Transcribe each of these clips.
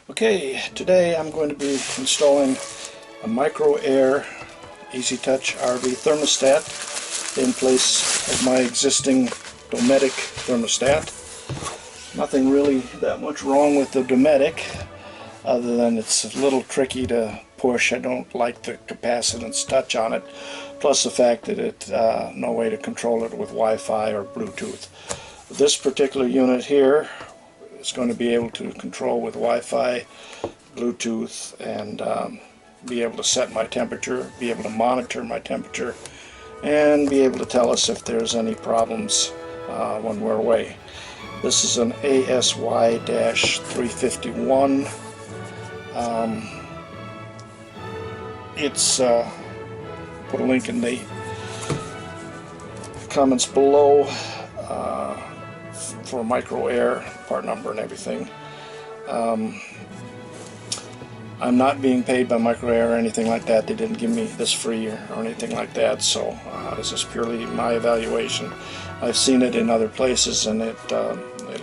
Okay, today I'm going to be installing a micro air easy touch RV thermostat in place of my existing Dometic thermostat. Nothing really that much wrong with the Dometic other than it's a little tricky to push. I don't like the capacitance touch on it, plus the fact that it's no way to control it with Wi-Fi or Bluetooth. This particular unit here is going to be able to control with Wi-Fi, Bluetooth, and be able to set my temperature, be able to monitor my temperature, and be able to tell us if there's any problems when we're away. This is an ASY-351. It's put a link in the comments below for micro air, part number and everything. I'm not being paid by micro air or anything like that. They didn't give me this free or anything like that, so this is purely my evaluation. I've seen it in other places and it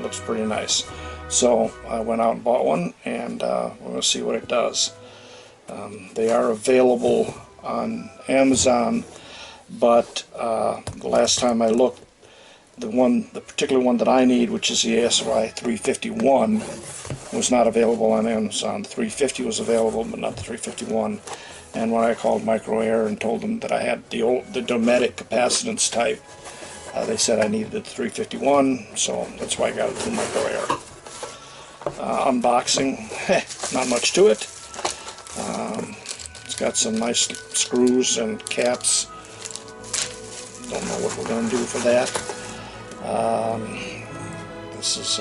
looks pretty nice. So I went out and bought one, and we're going to see what it does. They are available on Amazon, but the last time I looked, the particular one that I need, which is the ASY-351, was not available on Amazon. The 350 was available, but not the 351. And when I called Micro Air and told them that I had the Dometic capacitance type, they said I needed the 351, so that's why I got it through Micro Air. Unboxing, not much to it. It's got some nice screws and caps. Don't know what we're going to do for that. This is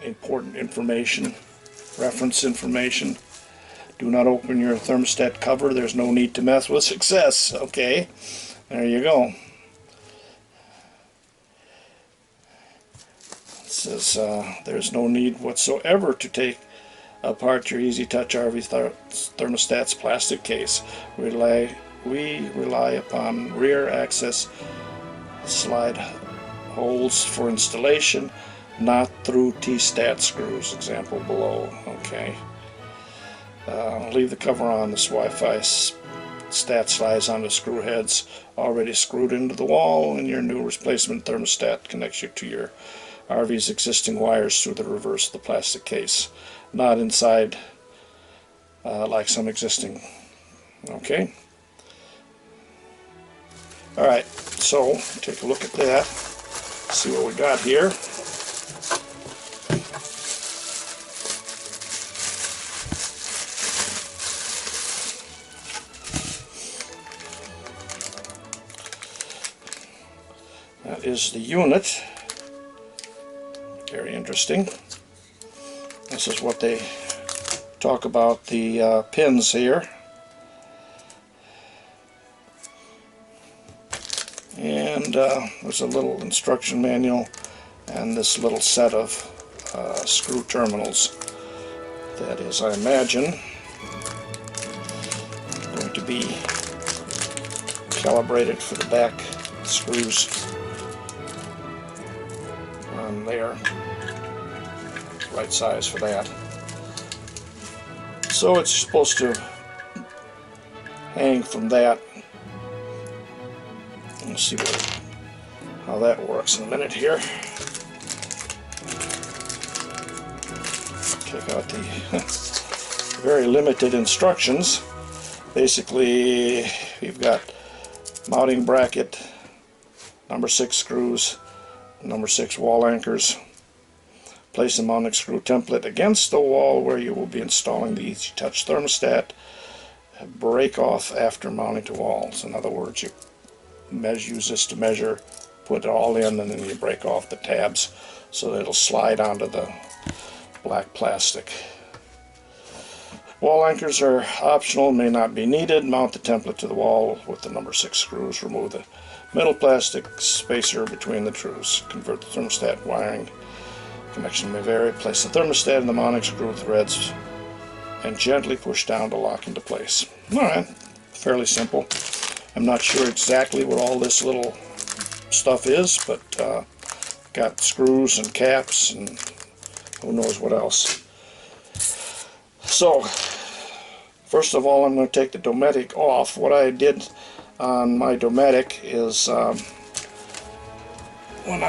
important information, reference information. Do not open your thermostat cover. There's no need to mess with success. Okay, there you go. It says there's no need whatsoever to take apart your Easy Touch RV thermostat's plastic case. We rely upon rear access slide holes for installation, not through T-stat screws, example below. Okay. Leave the cover on. This Wi-Fi stat slides onto screw heads already screwed into the wall, and your new replacement thermostat connects you to your RV's existing wires through the reverse of the plastic case, not inside like some existing. Okay. Alright, so take a look at that, see what we got here. That is the unit. Very interesting. This is what they talk about the pins here. And there's a little instruction manual and this little set of screw terminals that is, I imagine, going to be calibrated for the back screws on there. Right size for that. So it's supposed to hang from that. We'll see how that works in a minute here. Check out the very limited instructions. Basically, you've got mounting bracket, number 6 screws, number 6 wall anchors. Place the mounting screw template against the wall where you will be installing the Easy Touch thermostat. Break off after mounting to walls. In other words, you use this to measure, put it all in, and then you break off the tabs so that it'll slide onto the black plastic. Wall anchors are optional, may not be needed. Mount the template to the wall with the number 6 screws. Remove the middle plastic spacer between the screws. Convert the thermostat wiring. Connection may vary. Place the thermostat in the mounting screw threads and gently push down to lock into place. Alright, fairly simple. I'm not sure exactly what all this little stuff is, but got screws and caps and who knows what else. So first of all, I'm going to take the Dometic off. What I did on my Dometic is when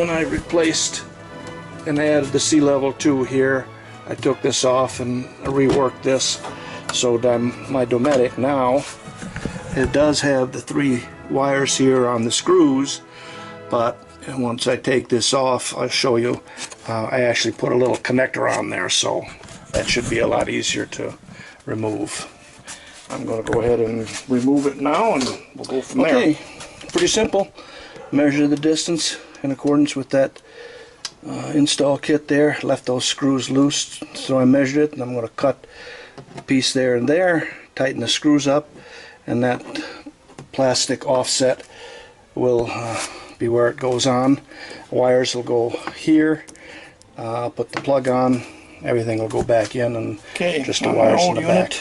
I replaced and added the sea level 2 here, I took this off and reworked this. So my Dometic now, it does have the 3 wires here on the screws, but once I take this off, I'll show you, I actually put a little connector on there, so that should be a lot easier to remove. I'm going to go ahead and remove it now, and we'll go from there. Okay, pretty simple. Measure the distance in accordance with that install kit there. Left those screws loose, so I measured it, and I'm going to cut a piece there and there, tighten the screws up, and that plastic offset will be where it goes on. Wires will go here. I'll put the plug on. Everything will go back in, and just the wires in the back.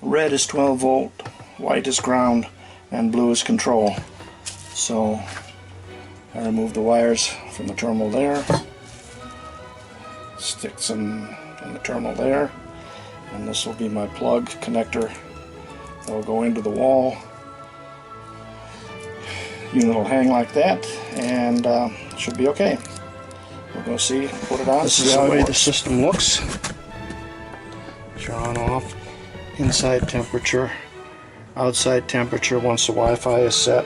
Red is 12 volt, white is ground, and blue is control. So I remove the wires from the terminal there, stick some in the terminal there, and this will be my plug connector that will go into the wall. Unit will hang like that, and it should be okay. We'll go see, put it on. This is the way the system looks. Turn on, off. Inside temperature, outside temperature once the Wi-Fi is set.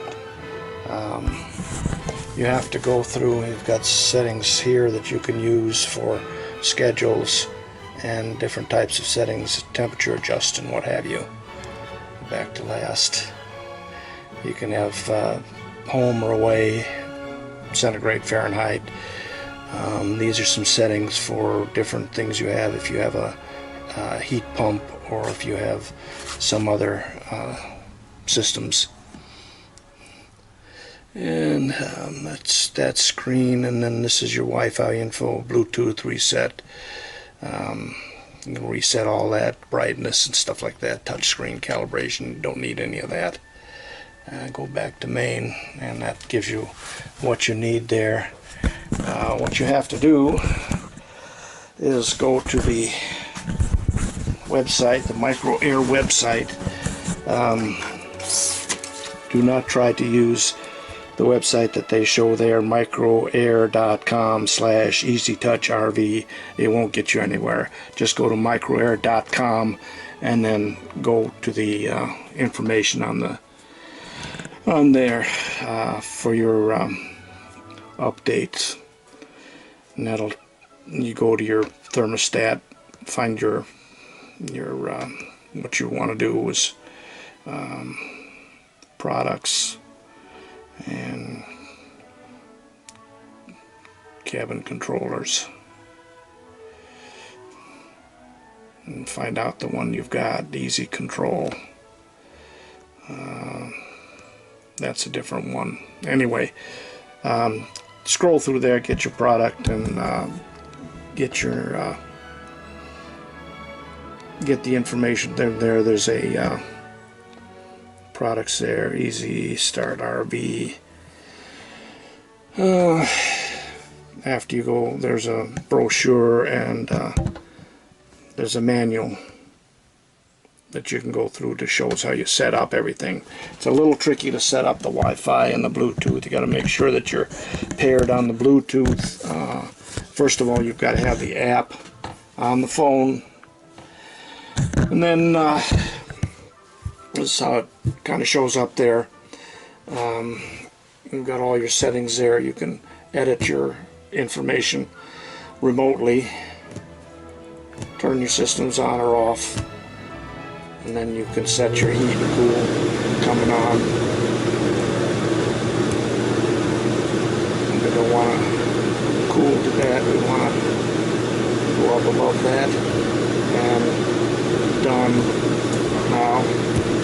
You have to go through, you've got settings here that you can use for schedules and different types of settings, temperature adjust and what have you. Back to last. You can have home or away, centigrade, Fahrenheit. These are some settings for different things you have, if you have a heat pump or if you have some other systems. And that's that screen, and then this is your Wi-Fi info, Bluetooth reset. You can reset all that, brightness and stuff like that, touch screen calibration, don't need any of that. Go back to main, and that gives you what you need there. What you have to do is go to the website, the MicroAir website. Do not try to use the website that they show there, microair.com/EasyTouchRV. It won't get you anywhere. Just go to microair.com and then go to the information on there for your updates. And that'll, you go to your thermostat, find your what you want to do is products and cabin controllers, and find out the one you've got, easy control. That's a different one. Anyway, scroll through there, get your product, and get your get the information there. There's a products there, Easy Start RV. After you go, there's a brochure and there's a manual that you can go through to show us how you set up everything. It's a little tricky to set up the Wi-Fi and the Bluetooth. You got to make sure that you're paired on the Bluetooth. First of all, you've got to have the app on the phone, and then this is how it kind of shows up there. You've got all your settings there. You can edit your information remotely, turn your systems on or off, and then you can set your heat and cool coming on. And we don't want to cool to that. We want to go up above that. And done. Now,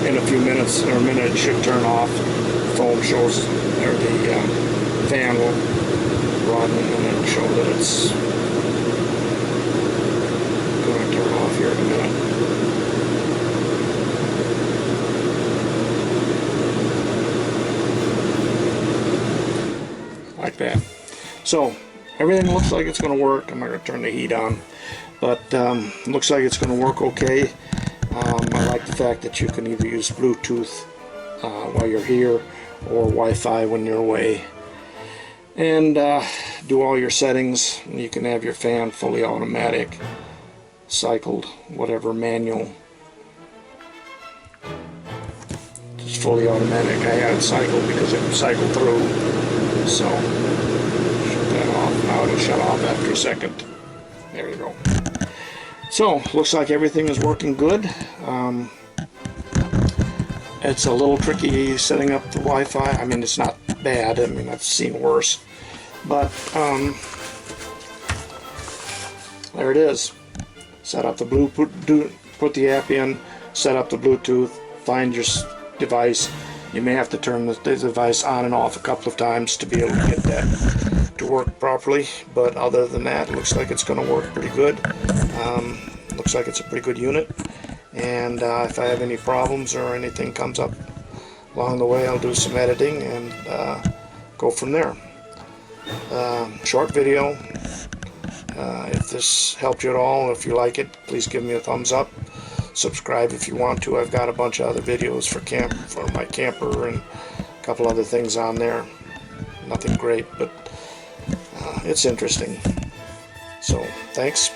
in a few minutes or a minute, it should turn off. The foam shows, or the fan will run, and then show that it's going to turn off here in a minute. Like that. So everything looks like it's going to work. I'm not going to turn the heat on, but looks like it's going to work okay. I like the fact that you can either use Bluetooth while you're here or Wi-Fi when you're away, and do all your settings. You can have your fan fully automatic, cycled, whatever, manual. Just fully automatic. I had it cycled because it cycled through, so shut that off. Now it'll shut off after a second. There you go. So looks like everything is working good. It's a little tricky setting up the Wi-Fi. I mean, it's not bad. I mean, I've seen worse, but there it is. Set up the Bluetooth, put the app in, set up the Bluetooth, find your device. You may have to turn the device on and off a couple of times to be able to get that to work properly, but other than that, it looks like it's going to work pretty good. Looks like it's a pretty good unit, and if I have any problems or anything comes up along the way, I'll do some editing and go from there. Short video. If this helped you at all, if you like it, please give me a thumbs up. Subscribe if you want to. I've got a bunch of other videos for my camper and a couple other things on there. Nothing great, but it's interesting. So thanks.